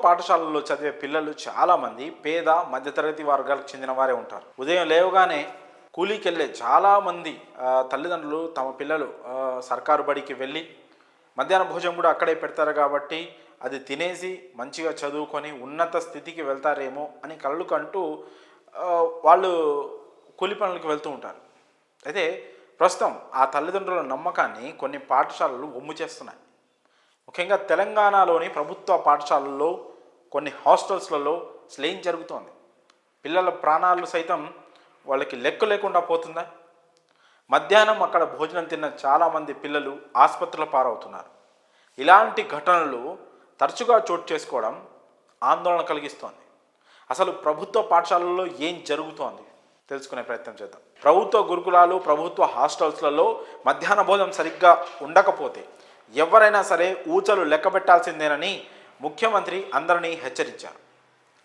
పాఠశాలల్లో చదివే పిల్లలు చాలామంది పేద మధ్యతరగతి వర్గాలకు చెందిన వారే ఉంటారు. ఉదయం లేవగానే కూలీకి వెళ్ళే చాలామంది తల్లిదండ్రులు తమ పిల్లలు సర్కారు బడికి వెళ్ళి మధ్యాహ్న భోజనం కూడా అక్కడే పెడతారు కాబట్టి అది తినేసి మంచిగా చదువుకొని ఉన్నత స్థితికి వెళ్తారేమో అని కలలు కంటూ వాళ్ళు కూలి పనులకు వెళ్తూ ఉంటారు. అయితే ప్రస్తుతం ఆ తల్లిదండ్రుల నమ్మకాన్ని కొన్ని పాఠశాలలు ఒమ్ము చేస్తున్నాయి. ముఖ్యంగా తెలంగాణలోని ప్రభుత్వ పాఠశాలల్లో కొన్ని హాస్టల్స్లలో అసలు ఏం జరుగుతోంది? పిల్లల ప్రాణాలు సైతం వాళ్ళకి లెక్క లేకుండా పోతుందా? మధ్యాహ్నం అక్కడ భోజనం తిన్న చాలామంది పిల్లలు ఆసుపత్రుల పాలవుతున్నారు. ఇలాంటి ఘటనలు తరచుగా చోటు చేసుకోవడం ఆందోళన కలిగిస్తోంది. అసలు ప్రభుత్వ పాఠశాలల్లో ఏం జరుగుతోంది తెలుసుకునే ప్రయత్నం చేద్దాం. ప్రభుత్వ గురుకులాలు, ప్రభుత్వ హాస్టల్స్లలో మధ్యాహ్న భోజనం సరిగ్గా ఉండకపోతే ఎవరైనా సరే ఊచలు లెక్క పెట్టాల్సిందేనని ముఖ్యమంత్రి అందరినీ హెచ్చరించారు.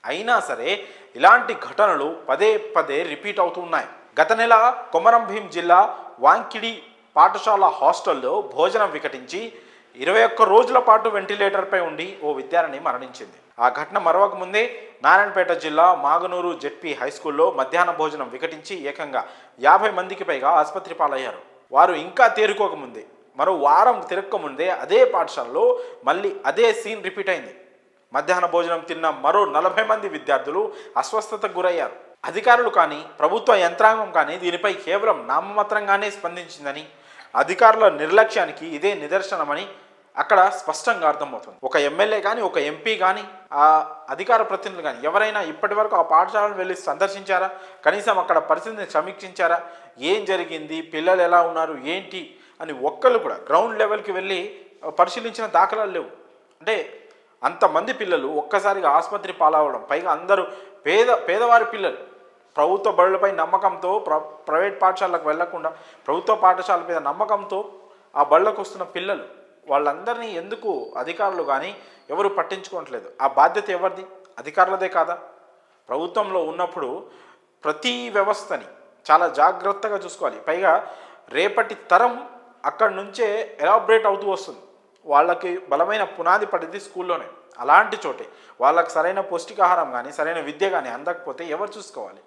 అయినా సరే ఇలాంటి ఘటనలు పదే పదే రిపీట్ అవుతున్నాయి. గత నెల కొమరం భీం జిల్లా వాంకిడి పాఠశాల హాస్టల్లో భోజనం వికటించి 21 రోజుల పాటు వెంటిలేటర్పై ఉండి ఓ విద్యార్థిని మరణించింది. ఆ ఘటన మరవక ముందే నారాయణపేట జిల్లా మాగనూరు జెడ్పీ హైస్కూల్లో మధ్యాహ్న భోజనం వికటించి ఏకంగా 50 మందికి పైగా ఆసుపత్రి పాలయ్యారు. వారు ఇంకా తేరుకోకముందే మరో వారం తిరక్కముందే అదే పాఠశాలలో మళ్ళీ అదే సీన్ రిపీట్ అయింది. మధ్యాహ్న భోజనం తిన్న మరో 40 మంది విద్యార్థులు అస్వస్థతకు గురయ్యారు. అధికారులు కానీ ప్రభుత్వ యంత్రాంగం కానీ దీనిపై కేవలం నామమాత్రంగానే స్పందించిందని, అధికారుల నిర్లక్ష్యానికి ఇదే నిదర్శనమని అక్కడ స్పష్టంగా అర్థమవుతుంది. ఒక ఎమ్మెల్యే కానీ, ఒక ఎంపీ కానీ, ఆ అధికార ప్రతినిధులు కానీ ఎవరైనా ఇప్పటి వరకు ఆ పాఠశాలను వెళ్ళి సందర్శించారా? కనీసం అక్కడ పరిస్థితిని సమీక్షించారా? ఏం జరిగింది, పిల్లలు ఎలా ఉన్నారు, ఏంటి అని ఒక్కళ్ళు కూడా గ్రౌండ్ లెవెల్కి వెళ్ళి పరిశీలించిన దాఖలాలు లేవు. అంటే అంతమంది పిల్లలు ఒక్కసారిగా ఆసుపత్రి పాలవడం, పైగా అందరూ పేదవారి పిల్లలు. ప్రభుత్వ బడులపై నమ్మకంతో ప్రైవేట్ పాఠశాలకు వెళ్లకుండా ప్రభుత్వ పాఠశాల మీద నమ్మకంతో ఆ బళ్ళకు వస్తున్న పిల్లలు, వాళ్ళందరినీ ఎందుకు అధికారులు కానీ ఎవరు పట్టించుకోవట్లేదు? ఆ బాధ్యత ఎవరిది? అధికారులదే కాదా? ప్రభుత్వంలో ఉన్నప్పుడు ప్రతి వ్యవస్థని చాలా జాగ్రత్తగా చూసుకోవాలి. పైగా రేపటి తరం అక్కడి నుంచే ఎలాబరేట్ అవుతూ వస్తుంది. వాళ్ళకి బలమైన పునాది పడింది స్కూల్లోనే. అలాంటి చోటే వాళ్ళకి సరైన పౌష్టికాహారం కానీ సరైన విద్య కానీ అందకపోతే ఎవరు చూసుకోవాలి?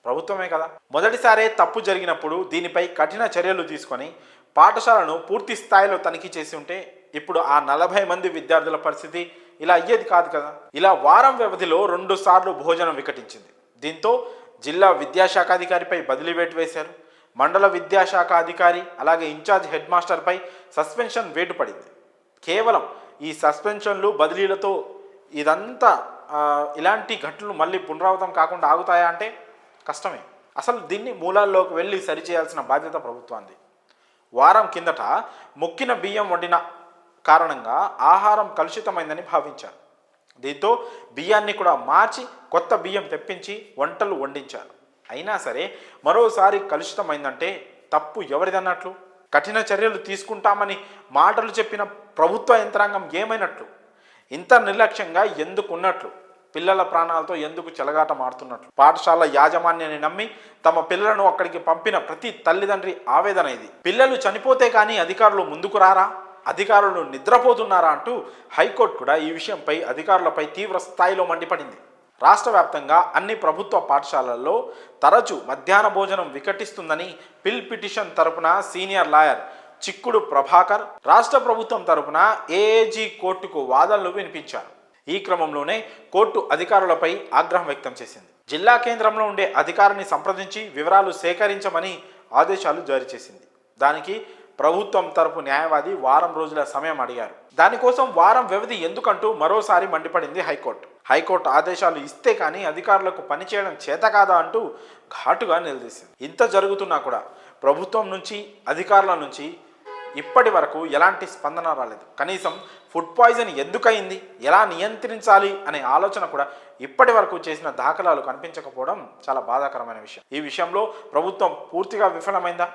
ప్రభుత్వమే కదా. మొదటిసారే తప్పు జరిగినప్పుడు దీనిపై కఠిన చర్యలు తీసుకొని పాఠశాలను పూర్తి స్థాయిలో తనిఖీ చేసి ఉంటే ఇప్పుడు ఆ 40 మంది విద్యార్థుల పరిస్థితి ఇలా అయ్యేది కాదు కదా. ఇలా వారం వ్యవధిలో 2 సార్లు భోజనం వికటించింది. దీంతో జిల్లా విద్యాశాఖ అధికారిపై బదిలీ వేటు వేశారు. మండల విద్యాశాఖ అధికారి అలాగే ఇన్ఛార్జ్ హెడ్ మాస్టర్పై సస్పెన్షన్ వేటు పడింది. కేవలం ఈ సస్పెన్షన్లు, బదిలీలతో ఇదంతా ఇలాంటి ఘటనలు మళ్ళీ పునరావృతం కాకుండా ఆగుతాయా అంటే కష్టమే. అసలు దీన్ని మూలాల్లోకి వెళ్ళి సరిచేయాల్సిన బాధ్యత ప్రభుత్వానికి. వారం కిందట మొక్కిన బియ్యం వండిన కారణంగా ఆహారం కలుషితమైందని భావించారు. దీంతో బియ్యాన్ని కూడా మార్చి కొత్త బియ్యం తెప్పించి వంటలు వండించారు. అయినా సరే మరోసారి కలుషితమైందంటే తప్పు ఎవరిదన్నట్లు? కఠిన చర్యలు తీసుకుంటామని మాటలు చెప్పిన ప్రభుత్వ యంత్రాంగం ఏమైనట్లు? ఇంత నిర్లక్ష్యంగా ఎందుకు ఉన్నట్లు? పిల్లల ప్రాణాలతో ఎందుకు చెలగాటమాడుతున్నట్లు? పాఠశాల యాజమాన్యాన్ని నమ్మి తమ పిల్లలను అక్కడికి పంపిన ప్రతి తల్లిదండ్రి ఆవేదన ఇది. పిల్లలు చనిపోతే కానీ అధికారులు ముందుకు రారా? అధికారులు నిద్రపోతున్నారా అంటూ హైకోర్టు కూడా ఈ విషయంపై అధికారులపై తీవ్ర స్థాయిలో మండిపడింది. రాష్ట్ర వ్యాప్తంగా అన్ని ప్రభుత్వ పాఠశాలల్లో తరచూ మధ్యాహ్న భోజనం వికటిస్తుందని పిల్ పిటిషన్ తరపున సీనియర్ లాయర్ చిక్కుడు ప్రభాకర్ రాష్ట్ర ప్రభుత్వం తరపున ఏఏజీ కోర్టుకు వాదనలు వినిపించారు. ఈ క్రమంలోనే కోర్టు అధికారులపై ఆగ్రహం వ్యక్తం చేసింది. జిల్లా కేంద్రంలో ఉండే అధికారిని సంప్రదించి వివరాలు సేకరించమని ఆదేశాలు జారీ చేసింది. దానికి ప్రభుత్వం తరపు న్యాయవాది వారం రోజుల సమయం అడిగారు. దానికోసం వారం వ్యవధి ఎందుకంటూ మరోసారి మండిపడింది హైకోర్టు. హైకోర్టు ఆదేశాలు ఇస్తే కానీ అధికారులకు పనిచేయడం చేత కాదా అంటూ ఘాటుగా నిలదీసింది. ఇంత జరుగుతున్నా కూడా ప్రభుత్వం నుంచి, అధికారుల నుంచి ఇప్పటి వరకు ఎలాంటి స్పందన రాలేదు. కనీసం ఫుడ్ పాయిజన్ ఎందుకయింది, ఎలా నియంత్రించాలి అనే ఆలోచన కూడా ఇప్పటి వరకు చేసిన దాఖలాలు కనిపించకపోవడం చాలా బాధాకరమైన విషయం. ఈ విషయంలో ప్రభుత్వం పూర్తిగా విఫలమైందా?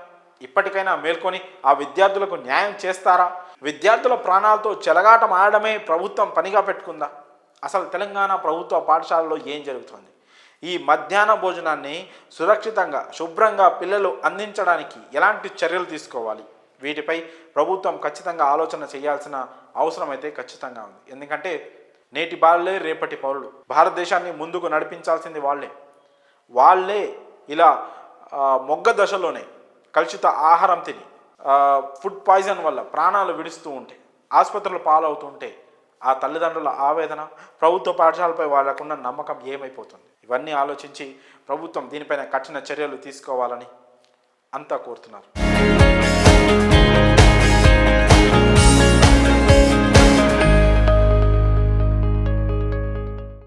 ఇప్పటికైనా మేల్కొని ఆ విద్యార్థులకు న్యాయం చేస్తారా? విద్యార్థుల ప్రాణాలతో చెలగాటం ఆడమే ప్రభుత్వం పనిగా పెట్టుకుందా? అసలు తెలంగాణ ప్రభుత్వ పాఠశాలలో ఏం జరుగుతుంది? ఈ మధ్యాహ్న భోజనాన్ని సురక్షితంగా, శుభ్రంగా పిల్లలు అందించడానికి ఎలాంటి చర్యలు తీసుకోవాలి? వీటిపై ప్రభుత్వం ఖచ్చితంగా ఆలోచన చేయాల్సిన అవసరం అయితే ఖచ్చితంగా ఉంది. ఎందుకంటే నేటి బాలలే రేపటి పౌరులు. భారతదేశాన్ని ముందుకు నడిపించాల్సింది వాళ్ళే ఇలా మొగ్గ దశలోనే కలుషిత ఆహారం తిని ఫుడ్ పాయిజన్ వల్ల ప్రాణాలు విడుస్తూ ఉంటే, ఆసుపత్రులు పాలవుతుంటే ఆ తల్లిదండ్రుల ఆవేదన, ప్రభుత్వ పాఠశాలపై వాళ్ళకున్న నమ్మకం ఏమైపోతుంది? ఇవన్నీ ఆలోచించి ప్రభుత్వం దీనిపైన కఠిన చర్యలు తీసుకోవాలని అంతా కోరుతున్నారు.